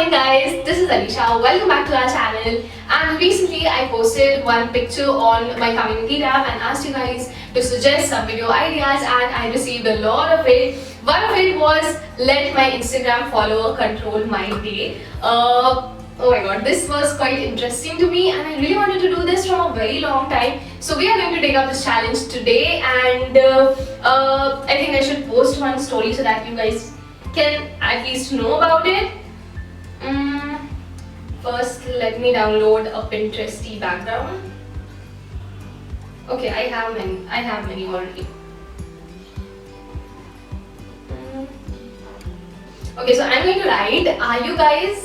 morning guys, this is Alisha. Welcome back to our channel. And recently I posted one picture on my community tab and asked you guys to suggest some video ideas, and I received a lot of it. One of it was let my Instagram follower control my day. Oh my god, this was quite interesting to me and I really wanted to do this from a very long time. So we are going to take up this challenge today, and I think I should post one story so that you guys can at least know about it. First, let me download a Pinteresty background. Okay, I have many already. Okay, so I'm going to write, are you guys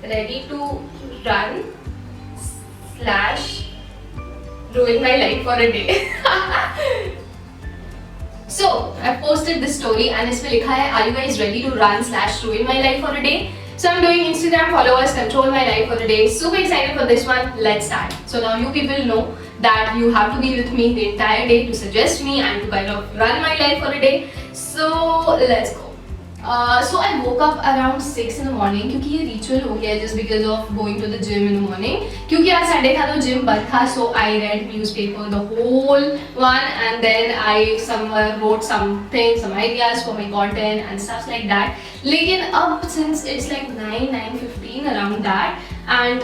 ready to run / ruin my life for a day? So I posted this story and इसमें लिखा है, are you guys ready to run / ruin my life for a day? So I'm doing Instagram followers control my life for a day. Super excited for this one. Let's start. So now you people know that you have to be with me the entire day to suggest me and to kind of run my life for a day. So let's go. So I woke up around 6 in the morning क्योंकि ये ritual हो गया है just because of going to the gym in the morning. क्योंकि आज Sunday था तो gym बंद था, so I read newspaper the whole one and then I wrote some ideas for my content and stuff like that. लेकिन अब since it's like 9:15 around that and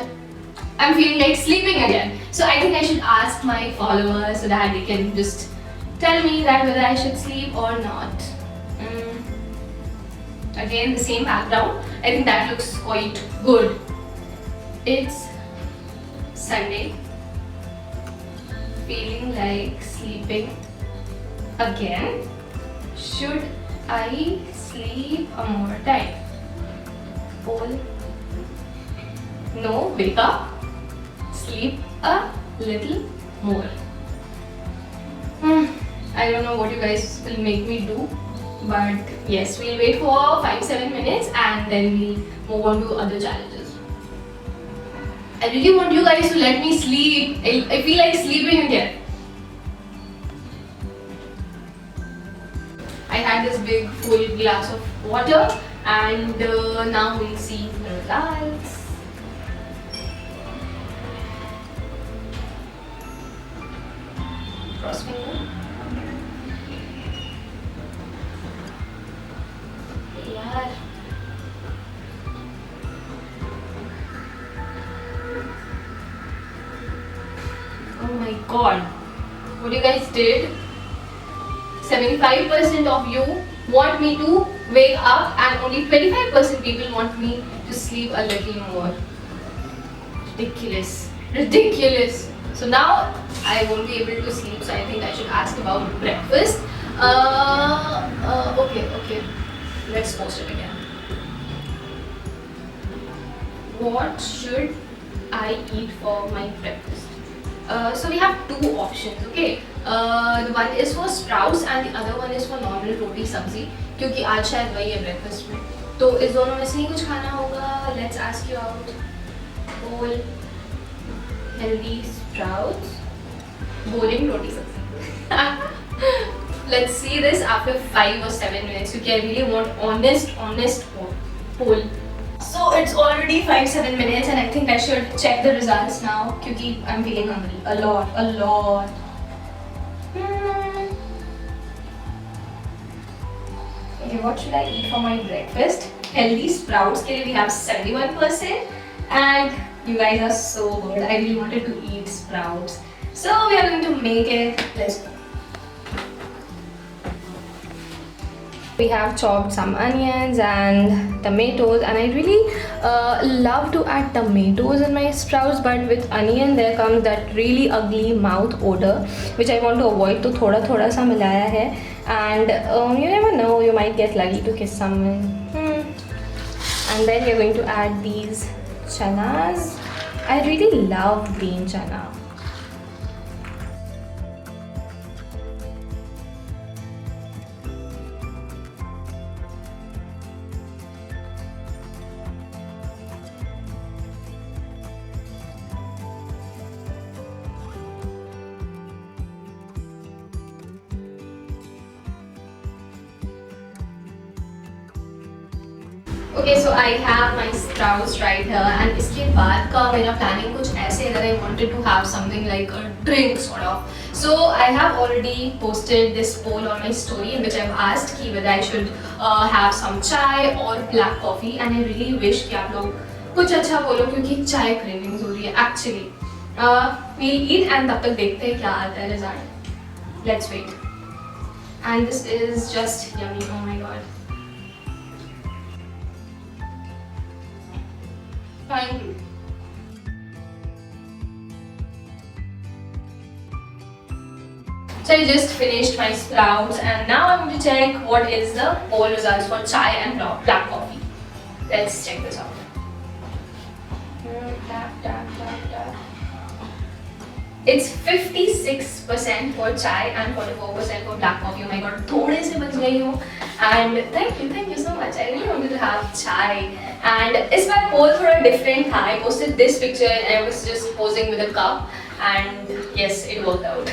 I'm feeling like sleeping again. So I think I should ask my followers so that they can just tell me that whether I should sleep or not. Again, the same background. I think that looks quite good. It's Sunday. Feeling like sleeping again. Should I sleep a more time? Poll. No, wake up. Sleep a little more. I don't know what you guys will make me do. But yes, we'll wait for 5-7 minutes and then we'll move on to other challenges. I really want you guys to let me sleep. I feel like sleeping again. I had this big full glass of water and now we'll see the results. Cross finger. Oh my god, what you guys did, 75% of you want me to wake up and only 25% people want me to sleep a little more. Ridiculous. So now I won't be able to sleep, so I think I should ask about breakfast. Okay, let's post it again. What should I eat for my breakfast? So we have two options, okay? The one is for sprouts and the other one is for normal roti sabzi, क्योंकि आज शायद वही है breakfast में. तो इस दोनों में से ही कुछ खाना होगा. Let's ask you out. Whole healthy sprouts, boring roti sabzi. Let's see this after 5 or 7 minutes, क्योंकि I really want honest poll. So it's already 5-7 minutes and I think I should check the results now because I'm feeling hungry a lot. Okay, what should I eat for my breakfast? Healthy sprouts के लिए we have 71% and you guys are so good. I really wanted to eat sprouts. So we are going to make it. Let's go. We have chopped some onions and tomatoes, and I really love to add tomatoes in my sprouts, but with onion there comes that really ugly mouth odor which I want to avoid. तो थोड़ा सा मिलाया है, and you never know, you might get lucky to kiss someone. And then you're going to add these chanas. I really love green chana. Okay, so I have my sprouts right here, and इसके बाद का मेरा planning कुछ ऐसे है that I wanted to have something like a drink sort of. So I have already posted this poll on my story in which I've asked कि whether I should have some chai or black coffee, and I really wish कि आप लोग कुछ अच्छा बोलो क्योंकि चाय cravings हो रही है actually. We'll eat and तब तक देखते हैं क्या आता है result. Let's wait. And this is just yummy. Oh my god. Thank you. So I just finished my sprouts and now I'm going to check what is the poll results for chai and black coffee. Let's check this out. Tap, tap, tap, tap. It's 56% for chai and 44% for black coffee. Oh my god, थोड़े से बच गई हूँ. And thank you so much. I really wanted to have chai. And इस बार poll थोड़ा different था. I posted this picture and I was just posing with a cup. And yes, it worked out.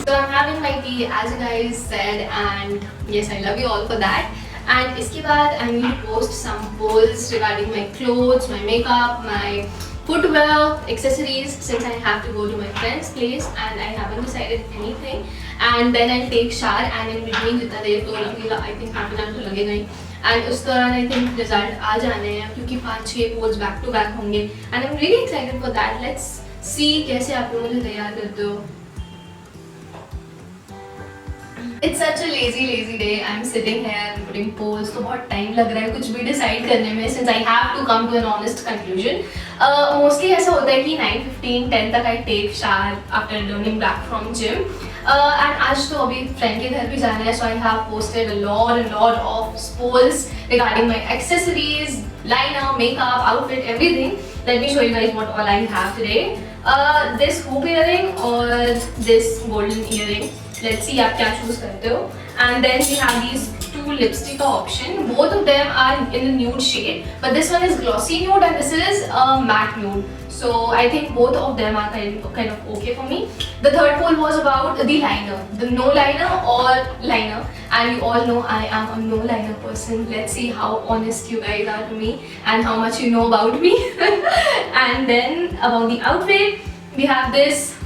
So I'm having my tea as you guys said, and yes, I love you all for that. And इसके बाद I need to post some polls regarding my clothes, my makeup, my footwear, accessories, since I have to go to my friend's place and I haven't decided anything. And then I'll take shower, and in between जितना देर तो लगेगा, I think half an hour तो लगेगा ही. And उस दौरान I think result आ जाने हैं क्योंकि 5-6 polls back to back होंगे. And I'm really excited for that. Let's see कैसे आप लोग मुझे तैयार करते हो. It's such a lazy day. I'm sitting here and putting polls. तो बहुत time लग रहा है कुछ भी decide करने में, since I have to come to an honest conclusion. Mostly ऐसा होता है कि 9:15, 10 तक I take shower after returning back from gym. And आज तो अभी friend के घर भी जाना है, so I have posted a lot of polls regarding my accessories, liner, makeup, outfit, everything. Let me show you guys what all I have today. This hoop earring or this golden earring. Let's see आप क्या choose करते हो. And then we have these two lipstick option. Both of them are in a nude shade, but this one is glossy nude and this is matte nude. So I think both of them are kind of okay for me. The third poll was about the liner, the no liner or liner, and you all know I am a no liner person. Let's see how honest you guys are to me and how much you know about me. And then about the outfit, we have this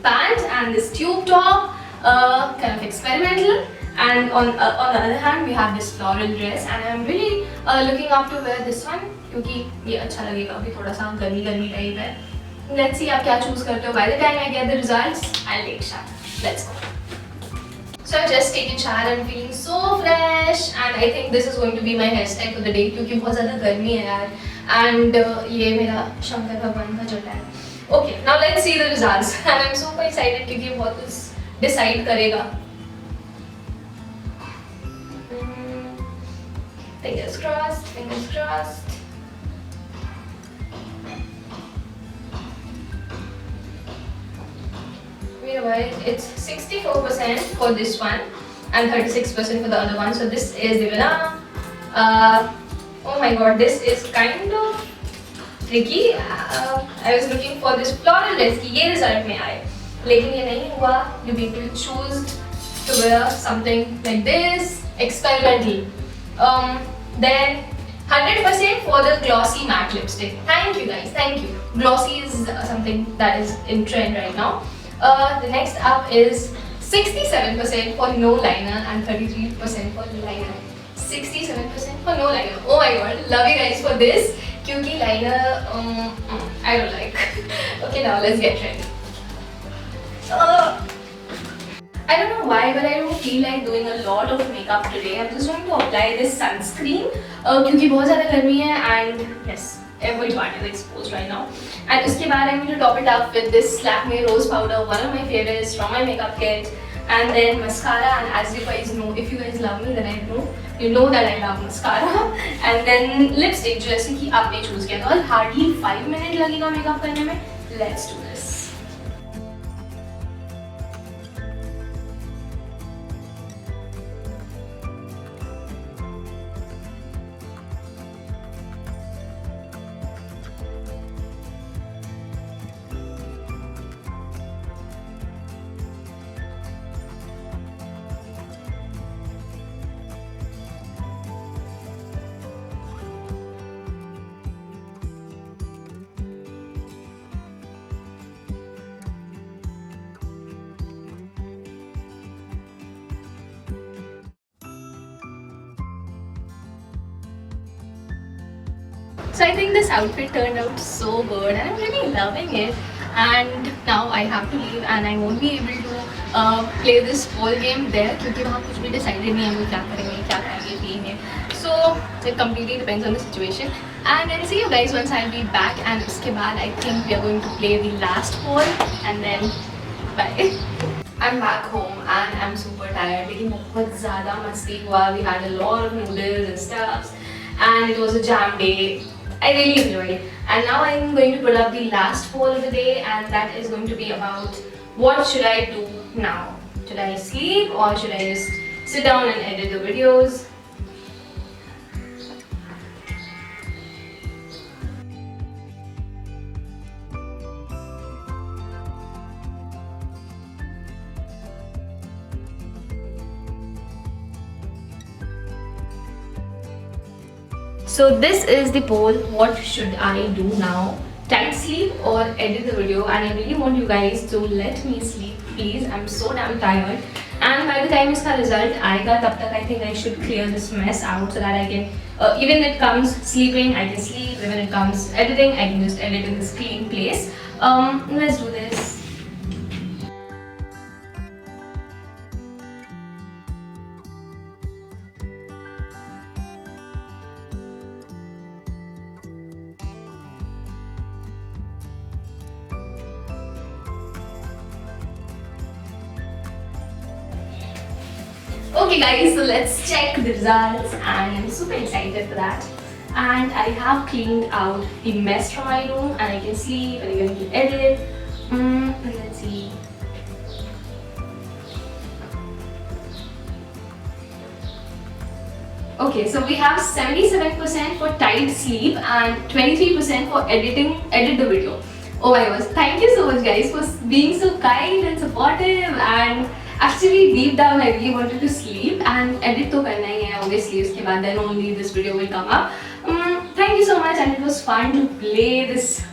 pant and this tube top. Kind of experimental, and on the other hand we have this floral dress, and I'm really looking up to wear this one क्योंकि ये अच्छा लगेगा, अभी थोड़ा सा गर्मी type है. Let's see आप क्या choose करते हो. By the time I get the results, I'll take shower. Let's go. So I've just taken shower and feeling so fresh, and I think this is going to be my hairstyle for the day क्योंकि बहुत ज़्यादा गर्मी है यार. And ये मेरा शंकर भगवान का जटा है. Okay, now let's see the results, and I'm super excited क्योंकि बहुत कुछ decide करेगा. Fingers crossed, fingers crossed. Wait a while, it's 64% for this one and 36% for the other one. So this is the winner. Oh my god, this is kind of tricky. I was looking for this floral dress कि ये result में आए, लेकिन ये नहीं हुआ. You need to choose to wear something like this, experimental. Then 100% for the glossy matte lipstick. Thank you guys, thank you. Glossy is something that is in trend right now. The next up is 67% for no liner and 33% for liner. 67% for no liner. Oh my god, love you guys for this. Kyunki liner, I don't like. Okay, now let's get ready. I don't know why, but I don't feel like doing a lot of makeup today. I'm just going to apply this sunscreen क्योंकि बहुत ज़्यादा गर्मी है, and yes, every part is exposed right now. And उसके बाद I'm going to top it up with this Lakme Rose Powder, one of my favorites from my makeup kit. And then mascara, and as you guys know, if you guys love me, then I know you know that I love mascara. And then lipstick, जैसे कि आपने choose किया था, और hardly 5 minutes लगेगा makeup करने में. Let's do this. So I think this outfit turned out so good and I'm really loving it. And now I have to leave and I won't be able to play this whole game there क्योंकि वहाँ कुछ भी decided नहीं है हम लोग क्या करेंगे क्या खाएंगे पिएंगे. So it completely depends on the situation. And I'll see you guys once I'll be back. And उसके बाद I think we are going to play the last poll and then bye. I'm back home and I'm super tired. लेकिन बहुत ज़्यादा मस्ती हुआ. We had a lot of noodles and stuff and it was a jam day. I really enjoyed it. And now I'm going to put up the last poll of the day and that is going to be about what should I do now? Should I sleep or should I just sit down and edit the videos? So this is the poll, what should I do now? Tight sleep or edit the video? And I really want you guys to let me sleep, please. I'm so damn tired. And by the time iska result aayega, tab tak I think I should clear this mess out so that I can, even it comes sleeping, I can sleep. Even it comes editing, I can just edit in this clean place. Let's do this. Okay guys, so let's check the results and I'm super excited for that. And I have cleaned out the mess from my room and I can sleep and I can edit. Let's see. Okay, so we have 77% for tight sleep and 23% for edit the video. Oh my gosh, thank you so much guys for being so kind and supportive. And actually deep down I really wanted to sleep and edit to karna hi hai obviously, uske baad then only this video will come up. Thank you so much and it was fun to play this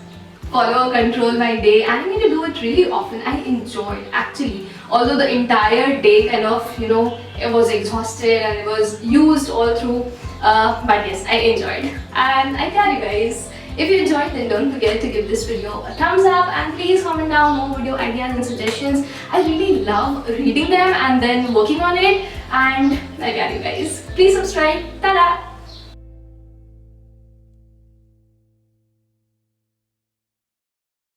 follow control my day and I'm going to do it really often. I enjoyed actually, although the entire day kind of, it was exhausted and it was used all through, but yes, I enjoyed. And I tell you guys, if you enjoyed, then don't forget to give this video a thumbs up and please comment down more video ideas and suggestions. I really love reading them and then working on it. And I tell you guys, please subscribe. Ta-da!